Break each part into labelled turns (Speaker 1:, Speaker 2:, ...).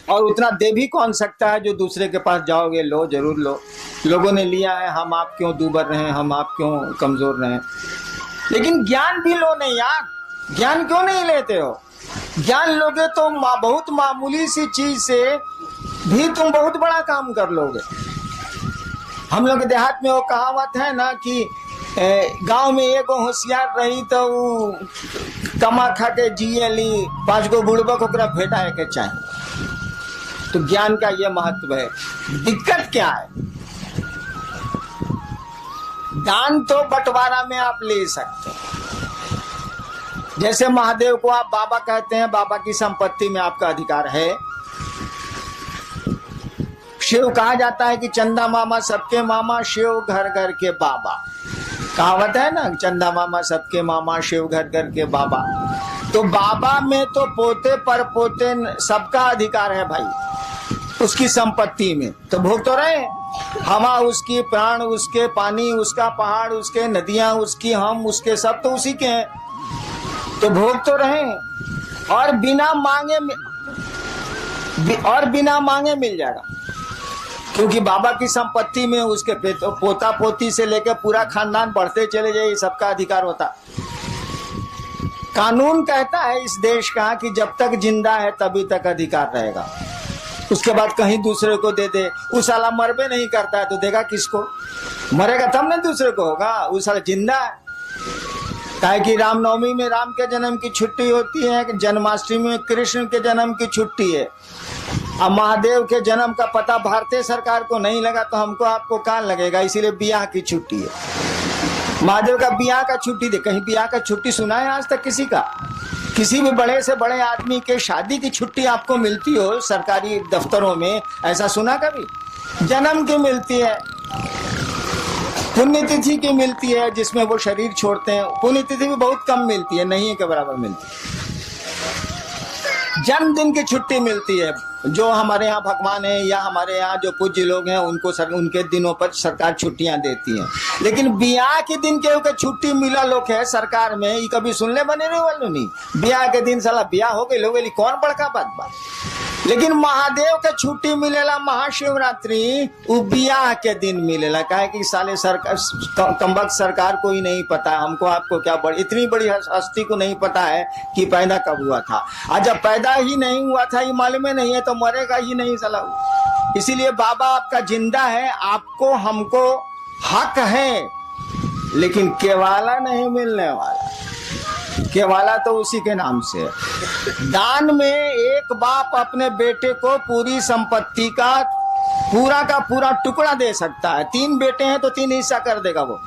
Speaker 1: और उतना दे भी कौन सकता है जो दूसरे के पास जाओगे लो जरूर लो, लोगों ने लिया है, हम आप क्यों दूबर रहे, हम आप क्यों कमजोर रहे। लेकिन ज्ञान भी लो नहीं यार, ज्ञान क्यों नहीं लेते हो? ज्ञान लोगे तो बहुत मामूली सी चीज से भी तुम बहुत बड़ा काम कर लोगे। हम लोग देहात में वो कहावत है ना कि गांव में एगो होशियार रही तो वो कमा खा के जिए ली, 5 गो बुड़बक ओकरा भेटाए के चाहिए। तो ज्ञान का ये महत्व है। दिक्कत क्या है? दान तो बंटवारा में आप ले सकते हैं। जैसे महादेव को आप बाबा कहते हैं, बाबा की संपत्ति में आपका अधिकार है। शिव कहा जाता है कि चंदा मामा सबके मामा, शिव घर घर के बाबा। कहावत है ना, चंदा मामा सबके मामा, शिव घर घर के बाबा। तो बाबा में तो पोते पर पोते सबका अधिकार है भाई, उसकी संपत्ति में। तो भोग तो रहे, हवा उसकी, प्राण उसके, पानी उसका, पहाड़ उसके, नदियां उसकी, हम उसके, सब तो उसी के हैं। तो भोग तो रहे और बिना मांगे मिल जाएगा, क्योंकि बाबा की संपत्ति में उसके पोता पोती से लेकर पूरा खानदान बढ़ते चले जाए, सबका अधिकार होता। कानून कहता है इस देश का कि जब तक जिंदा है तभी तक अधिकार रहेगा, उसके बाद कहीं दूसरे को दे दे। उस साला मरबे नहीं करता है तो देगा किसको? मरेगा तब ना दूसरे को होगा। उस साला जिंदा है। काहे कि रामनवमी में राम के जन्म की छुट्टी होती है, जन्माष्टमी में कृष्ण के जन्म की छुट्टी है। अब महादेव के जन्म का पता भारतीय सरकार को नहीं लगा तो हमको आपको कहाँ लगेगा, इसीलिए बियाह की छुट्टी है। महादेव का बियाह का छुट्टी दे, कहीं बियाह का छुट्टी सुना है आज तक किसी का? किसी भी बड़े से बड़े आदमी के शादी की छुट्टी आपको मिलती हो सरकारी दफ्तरों में, ऐसा सुना कभी? जन्म की मिलती है, पुण्यतिथि की मिलती है जिसमें वो शरीर छोड़ते हैं, पुण्यतिथि भी बहुत कम मिलती है, नहीं के बराबर मिलती है। जन्मदिन की छुट्टी मिलती है, जो हमारे यहाँ भगवान है या हमारे यहाँ जो पूज्य लोग हैं उनको उनके दिनों पर सरकार छुट्टियां देती है। लेकिन बियाह के दिन के छुट्टी मिला लोग है सरकार में, ये कभी सुनने बने रहे वालों नहीं। बियाह के दिन साला बियाह हो गई लोग, कौन बड़का बात। लेकिन महादेव के छुट्टी मिलेला महाशिवरात्रि, वो बियाह के दिन मिलेला। काहे कि साले सरकार कमबख्त सरकार को ही नहीं पता, हमको आपको क्या इतनी बड़ी हस्ती को नहीं पता है कि पैदा कब हुआ था। और जब पैदा ही नहीं हुआ था, ये मालूम नहीं है, तो मरेगा ही नहीं साला। इसीलिए बाबा आपका जिंदा है, आपको हमको हक है, लेकिन केवाला नहीं मिलने वाला। केवाला तो उसी के नाम से है। दान में एक बाप अपने बेटे को पूरी संपत्ति का पूरा टुकड़ा दे सकता है। 3 बेटे हैं तो 3 हिस्सा कर देगा वो।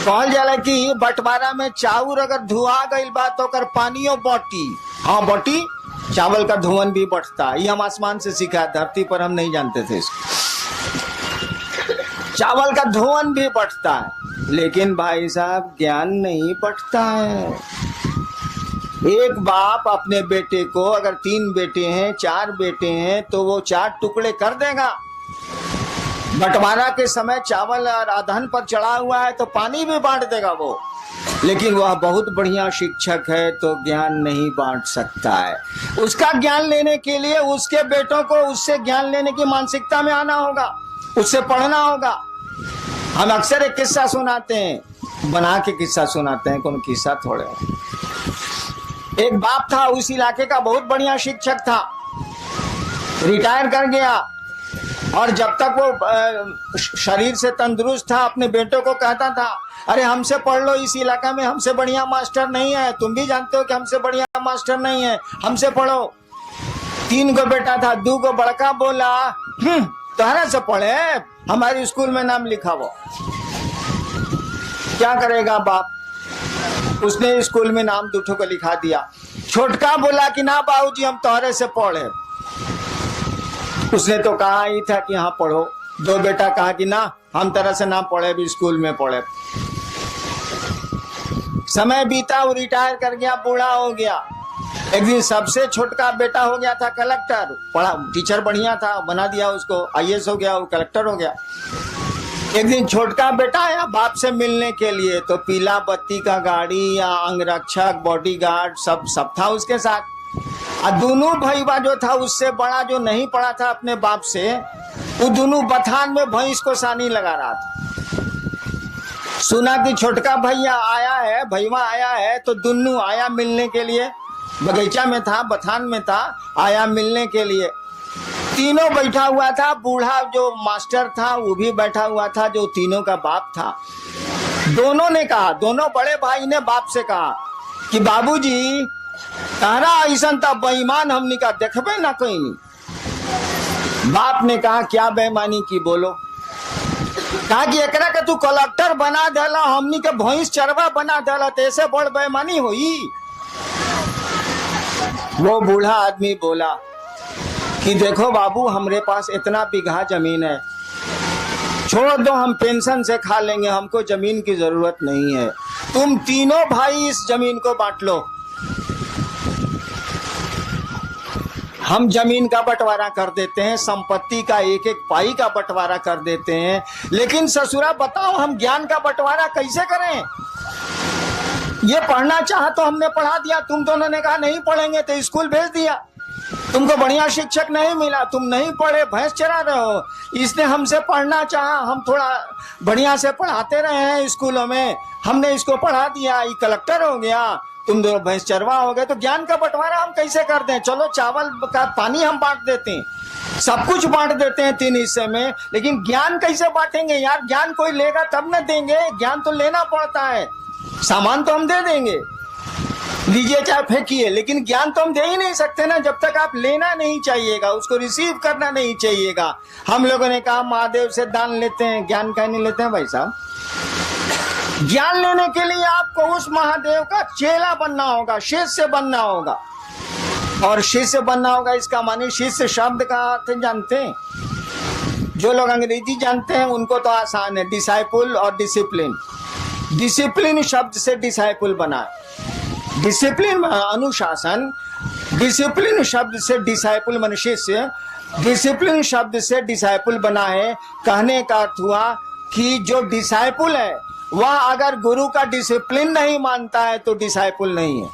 Speaker 1: कहल जाला कि बंटवारा में चाउर अगर धुआ गई बात होकर पानियों बटी, हाँ बटी, चावल का धुआं भी बढ़ता है। ये हम आसमान से सीखा है, धरती पर हम नहीं जानते थे इसको। चावल का धुआं भी बढ़ता है, लेकिन भाई साहब ज्ञान नहीं बढ़ता है। एक बाप अपने बेटे को, अगर 3 बेटे हैं 4 बेटे हैं तो वो 4 टुकड़े कर देगा। बंटवारा के समय चावल और अधन पर चढ़ा हुआ है तो पानी भी बांट देगा वो। लेकिन वह बहुत बढ़िया शिक्षक है तो ज्ञान नहीं बांट सकता है। उसका ज्ञान लेने के लिए उसके बेटों को उससे ज्ञान लेने की मानसिकता में आना होगा, उससे पढ़ना होगा। हम अक्सर एक किस्सा सुनाते हैं, बना के किस्सा सुनाते हैं, कौन किस्सा थोड़े। एक बाप था, उस इलाके का बहुत बढ़िया शिक्षक था, रिटायर कर गया। और जब तक वो शरीर से तंदुरुस्त था, अपने बेटों को कहता था, अरे हमसे पढ़ लो, इस इलाका में हमसे बढ़िया मास्टर नहीं है, तुम भी जानते हो कि हमसे बढ़िया मास्टर नहीं है, हमसे पढ़ो। 3 गो बेटा था, 2 गो बड़का बोला तोहरा से पढ़े, हमारे स्कूल में नाम लिखाओ। क्या करेगा बाप, उसने स्कूल में नाम 2 को लिखा दिया। छोटका बोला कि ना बाबूजी हम तोहरे से पढ़े। उसने तो कहा ही था कि हाँ पढ़ो। 2 बेटा कहा कि ना हम तरह से ना पढ़े, भी स्कूल में पढ़े। समय बीता, वो रिटायर कर गया, बूढ़ा हो गया। एक दिन सबसे छोटका बेटा हो गया था कलेक्टर, पढ़ा टीचर बढ़िया था, बना दिया उसको, IAS हो गया, वो कलेक्टर हो गया। एक दिन छोटका बेटा आया बाप से मिलने के लिए, तो पीला बत्ती का गाड़ी या अंगरक्षक, बॉडीगार्ड सब था उसके साथ। और दोनों भईवा जो था उससे बड़ा जो नहीं पड़ा था अपने बाप से, वो दोनों बथान में भैंस को सानी लगा रहा था। सुना कि छोटका भैया आया है, भईवा आया है, तो दोनों आया मिलने के लिए। बगीचा में था, बथान में था, आया मिलने के लिए। तीनों बैठा हुआ था, बूढ़ा जो मास्टर था वो भी बैठा हुआ था, जो तीनों का बाप था। दोनों ने कहा, दोनों बड़े भाई ने बाप से कहा कि बाबूजी तारा ऐसा था बेईमान हमनी का देखबे ना कहीं नहीं। बाप ने कहा क्या बेईमानी की बोलो? कहा कि एकरा के तू कलेक्टर बना देला, हमनी के भैंस चरवा बना देला, तो ऐसे बड़ बेईमानी हुई। वो बूढ़ा आदमी बोला कि देखो बाबू, हमरे पास इतना बीघा जमीन है, छोड़ दो, हम पेंशन से खा लेंगे, हमको जमीन की जरूरत नहीं है। तुम तीनों भाई इस जमीन को बांट लो, हम जमीन का बंटवारा कर देते हैं, संपत्ति का एक एक पाई का बंटवारा कर देते हैं। लेकिन ससुरा बताओ हम ज्ञान का बंटवारा कैसे करें? ये पढ़ना चाहा तो हमने पढ़ा दिया, तुम दोनों ने कहा नहीं पढ़ेंगे तो स्कूल भेज दिया। तुमको बढ़िया शिक्षक नहीं मिला, तुम नहीं पढ़े, भैंस चरा रहे हो। इसने हमसे पढ़ना चाहा, हम थोड़ा बढ़िया से पढ़ाते रहे हैं स्कूलों में, हमने इसको पढ़ा दिया, ये कलेक्टर हो गया, तुम दोनों भैंस चरवा हो गए। तो ज्ञान का बंटवारा हम कैसे कर दें? चलो चावल का पानी हम बांट देते हैं, सब कुछ बांट देते हैं 3 हिस्से में, लेकिन ज्ञान कैसे बांटेंगे यार? ज्ञान कोई लेगा तब न देंगे, ज्ञान तो लेना पड़ता है। सामान तो हम दे देंगे, लीजिए चाहे फेंकिए, लेकिन ज्ञान तो हम दे ही नहीं सकते ना जब तक आप लेना नहीं चाहिएगा, उसको रिसीव करना नहीं चाहिएगा। हम लोगों ने कहा महादेव से दान लेते हैं, ज्ञान का नहीं लेते हैं भाई साहब। ज्ञान लेने के लिए आपको उस महादेव का चेला बनना होगा, शिष्य बनना होगा। और शिष्य बनना होगा इसका माने शिष्य शब्द का अर्थ जानते हैं? जो लोग अंग्रेजी जानते हैं उनको तो आसान है, डिसाइपुल और डिसिप्लिन। डिसिप्लिन शब्द से डिसाइपुल बना है, डिसिप्लिन अनुशासन, डिसिप्लिन शब्द से डिसाइपुल मन शिष्य, डिसिप्लिन शब्द से डिसाइपुल बना है। कहने का अर्थ हुआ कि जो डिसाइपुल है वह अगर गुरु का डिसिप्लिन नहीं मानता है तो डिसाइपुल नहीं है।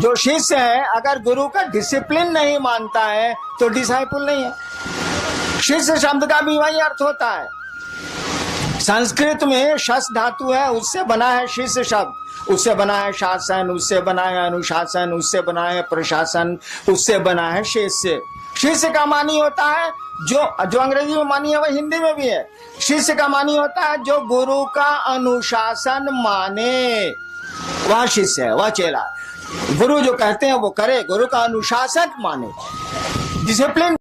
Speaker 1: जो शिष्य है अगर गुरु का डिसिप्लिन नहीं मानता है तो डिसाइपुल नहीं है। शिष्य शब्द का भी वही अर्थ होता है। संस्कृत में शस धातु है, उससे बना है शिष्य शब्द, उससे बना है शासन, उससे बना है अनुशासन, उससे बना है प्रशासन, उससे बना है शिष्य। शिष्य का मानी होता है जो अंग्रेजी में मानी है वह हिंदी में भी है। शिष्य का मानी होता है जो गुरु का अनुशासन माने, वह शिष्य है, वह चेला। गुरु जो कहते हैं वो करे, गुरु का अनुशासन माने, डिसिप्लिन